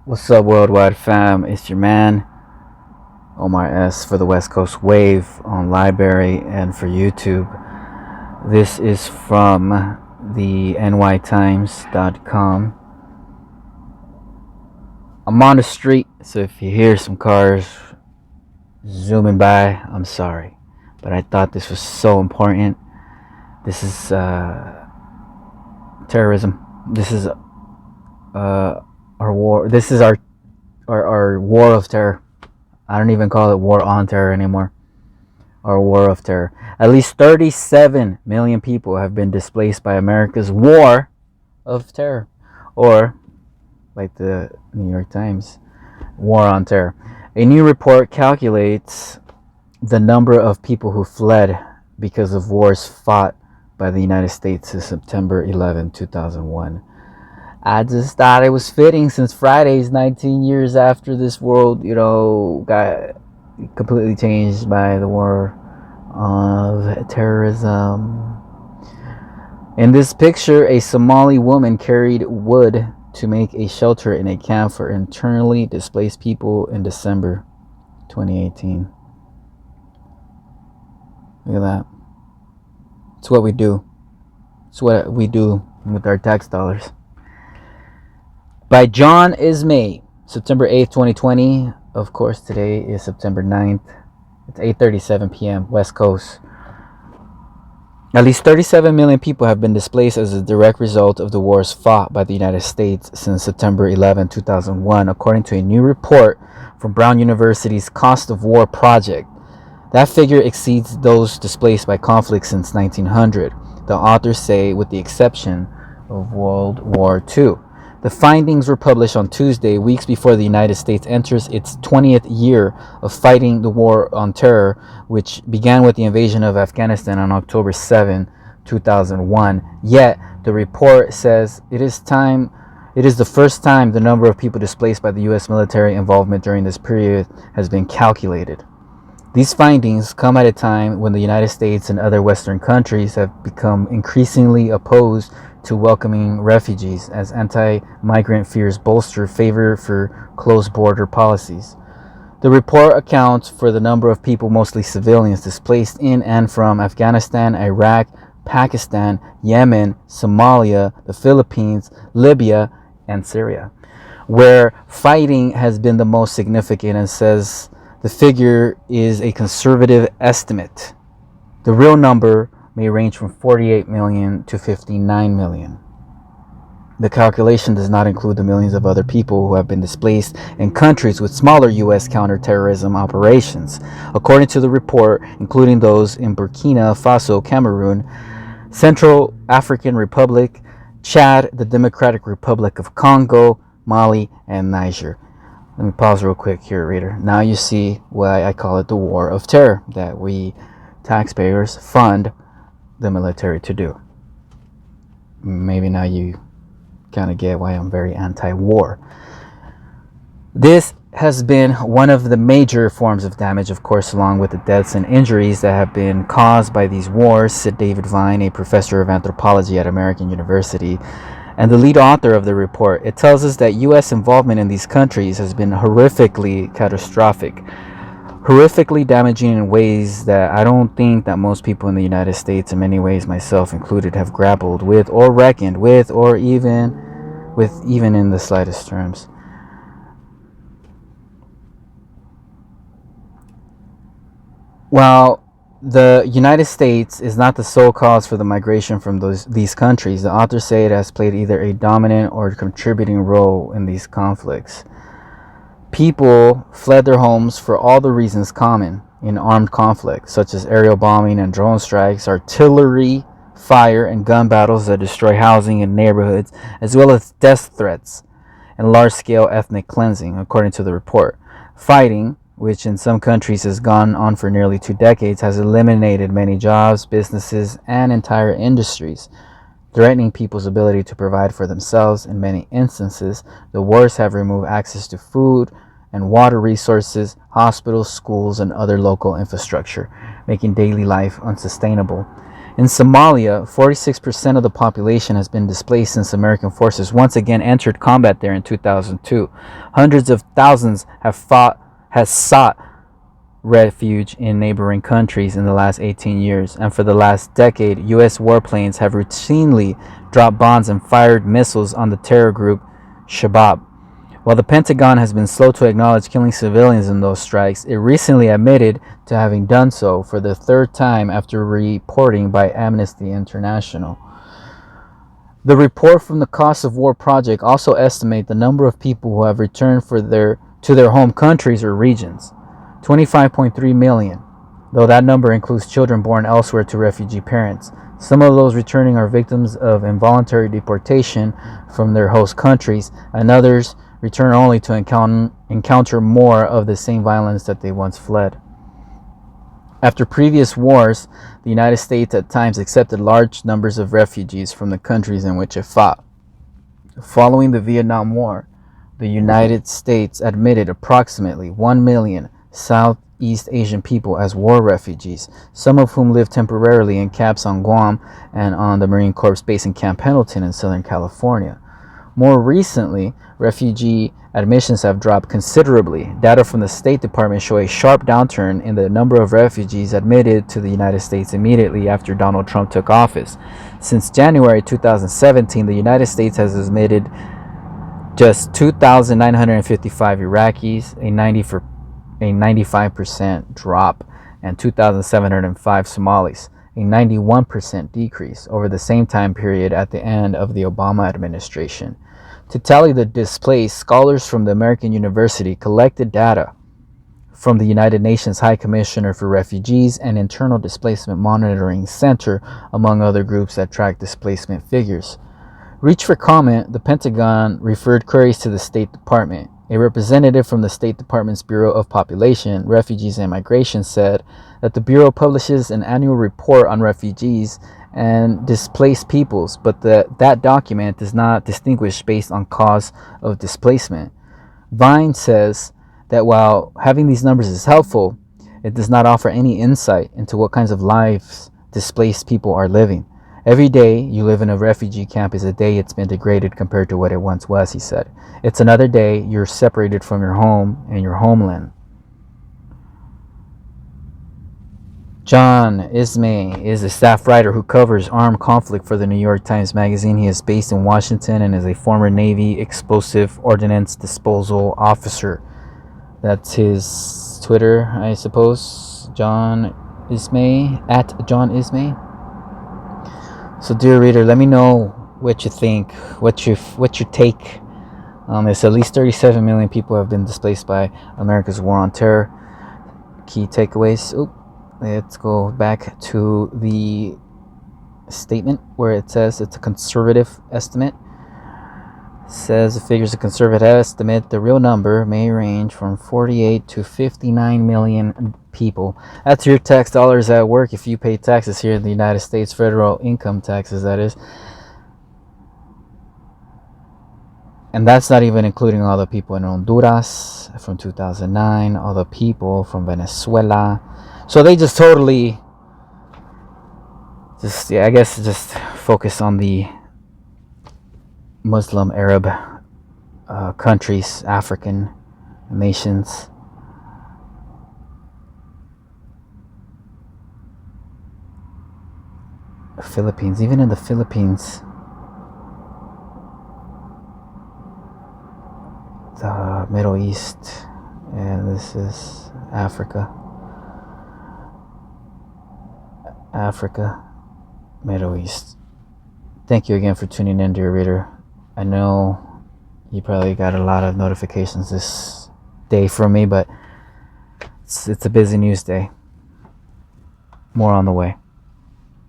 What's up, Worldwide Fam? It's your man, Omar S. for the West Coast Wave on Library and for YouTube. This is from the nytimes.com. I'm on the street, so if you hear some cars zooming by, I'm sorry. But I thought this was so important. This is terrorism. This is our war. This is our war of terror. I don't even call it war on terror anymore. Our war of terror. At least 37 million people have been displaced by America's war of terror. Or, like the New York Times, war on terror. A new report calculates the number of people who fled because of wars fought by the United States since September 11, 2001. I just thought it was fitting since Friday's 19 years after this world, got completely changed by the war of terrorism. In this picture, a Somali woman carried wood to make a shelter in a camp for internally displaced people in December 2018. Look at that. It's what we do. It's what we do with our tax dollars. By John Ismay, September 8th, 2020. Of course, today is September 9th. It's 8:37 p.m. West Coast. At least 37 million people have been displaced as a direct result of the wars fought by the United States since September 11, 2001, according to a new report from Brown University's Cost of War Project. That figure exceeds those displaced by conflict since 1900, the authors say, with the exception of World War II. The findings were published on Tuesday, weeks before the United States enters its 20th year of fighting the war on terror, which began with the invasion of Afghanistan on October 7, 2001. Yet, the report says it is the first time the number of people displaced by the U.S. military involvement during this period has been calculated. These findings come at a time when the United States and other Western countries have become increasingly opposed to welcoming refugees as anti-migrant fears bolster favor for closed border policies. The report accounts for the number of people, mostly civilians, displaced in and from Afghanistan, Iraq, Pakistan, Yemen, Somalia, the Philippines, Libya, and Syria, where fighting has been the most significant, and says the figure is a conservative estimate. The real number may range from 48 million to 59 million. The calculation does not include the millions of other people who have been displaced in countries with smaller U.S. counterterrorism operations, according to the report, including those in Burkina Faso, Cameroon, Central African Republic, Chad, the Democratic Republic of Congo, Mali, and Niger. Let me pause real quick here, reader. Now you see why I call it the war of terror, that we taxpayers fund the military to do. Maybe now you kind of get why I'm very anti-war. This has been one of the major forms of damage, of course, along with the deaths and injuries that have been caused by these wars, said David Vine, a professor of anthropology at American University and the lead author of the report. It tells us that U.S. involvement in these countries has been horrifically catastrophic, horrifically damaging in ways that I don't think that most people in the United States, in many ways myself included, have grappled with or reckoned with, or even in the slightest terms. While the United States is not the sole cause for the migration from these countries, the authors say it has played either a dominant or contributing role in these conflicts. People fled their homes for all the reasons common in armed conflict, such as aerial bombing and drone strikes, artillery fire and gun battles that destroy housing and neighborhoods, as well as death threats and large-scale ethnic cleansing, according to the report. Fighting, which in some countries has gone on for nearly 2 decades, has eliminated many jobs, businesses, and entire industries, threatening people's ability to provide for themselves. In many instances, the wars have removed access to food and water resources, hospitals, schools, and other local infrastructure, making daily life unsustainable. In Somalia, 46% of the population has been displaced since American forces once again entered combat there in 2002. Hundreds of thousands has sought refuge in neighboring countries in the last 18 years, and for the last decade, U.S. warplanes have routinely dropped bombs and fired missiles on the terror group Shabab. While the Pentagon has been slow to acknowledge killing civilians in those strikes, it recently admitted to having done so for the third time after reporting by Amnesty International. The report from the Cost of War Project also estimates the number of people who have returned to their home countries or regions, 25.3 million, though that number includes children born elsewhere to refugee parents. Some of those returning are victims of involuntary deportation from their host countries, and others return only to encounter more of the same violence that they once fled. After previous wars, the United States at times accepted large numbers of refugees from the countries in which it fought. Following the Vietnam War, the United States admitted approximately 1 million Southeast Asian people as war refugees, some of whom lived temporarily in camps on Guam and on the Marine Corps base in Camp Pendleton in Southern California. More recently, refugee admissions have dropped considerably. Data from the State Department show a sharp downturn in the number of refugees admitted to the United States immediately after Donald Trump took office. Since January 2017, the United States has admitted just 2,955 Iraqis, a 95% drop, and 2,705 Somalis, a 91% decrease over the same time period at the end of the Obama administration. To tally the displaced, scholars from the American University collected data from the United Nations High Commissioner for Refugees and Internal Displacement Monitoring Center, among other groups that track displacement figures. Reached for comment, the Pentagon referred queries to the State Department. A representative from the State Department's Bureau of Population, Refugees and Migration said that the Bureau publishes an annual report on refugees and displaced peoples, but that document does not distinguish based on cause of displacement. Vine says that while having these numbers is helpful, it does not offer any insight into what kinds of lives displaced people are living. Every day you live in a refugee camp is a day it's been degraded compared to what it once was, he said. It's another day you're separated from your home and your homeland. John Ismay is a staff writer who covers armed conflict for the New York Times Magazine. He is based in Washington and is a former Navy explosive ordnance disposal officer. That's his Twitter, I suppose. John Ismay, at John Ismay. So, dear reader, let me know what you think, what's your take. It's at least 37 million people have been displaced by America's war on terror. Key takeaways. Let's go back to the statement where it says it's a conservative estimate. It says the figure's a conservative estimate. The real number may range from 48 to 59 million people. That's your tax dollars at work if you pay taxes here in the United States, federal income taxes, that is. And that's not even including all the people in Honduras from 2009, all the people from Venezuela. So they just totally just focus on the Muslim Arab countries, African nations. Philippines, even in the Philippines, the Middle East, and this is Africa, Middle East. Thank you again for tuning in, dear reader. I know you probably got a lot of notifications this day from me, but it's a busy news day. More on the way.